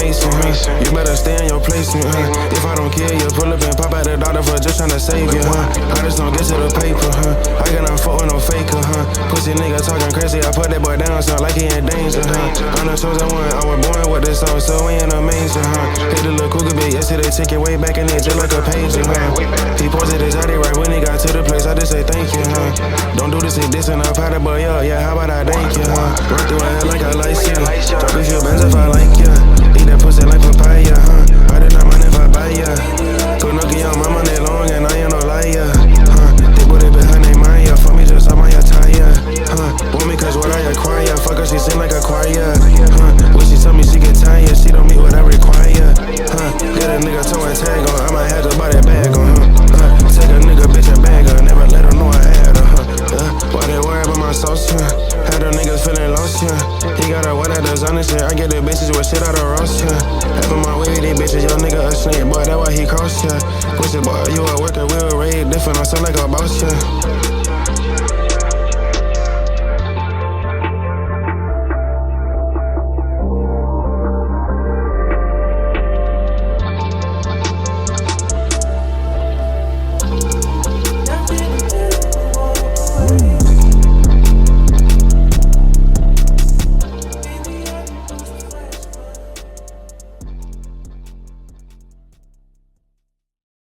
Mason, You better stay in your placement, If I don't kill you, pull up and pop out the doctor for just tryna save you, I just don't get to the paper, I cannot fuck with no faker, Pussy nigga talking crazy, I put that boy down, sound like he in danger, I'm the chosen one, I was born with this sauce, so we ain't amazing, Hit the little cougar bit yesterday, take it way back in it just like a pager, He posted his ID right when he got to the place, I just say thank you, Don't do this, and I powder boy up, yeah, how about I thank you, Run through a hell like I like you, drop a few bands if I like you, eat that pussy like papaya, I did not mind if I buy ya, go nookie on my money long and I ain't no liar, They put it behind they mind, fuck me just on my attire, Want me cause what I acquire, fuck her, she sing like a choir, When she tell me she get tired, she don't meet what I require, Get a nigga toe and tag on, I might have to buy that bag on, Take a nigga bitch and bag her, never let her know I had her, Why they worry about my sauce, Had the niggas feeling lost, He got a what I design shit, I get the bitches with shit out of Ross, Having my way with these bitches, young nigga a snake, boy, that why he cross, Pussy boy, you a worker, we a raid different, I sound like a boss,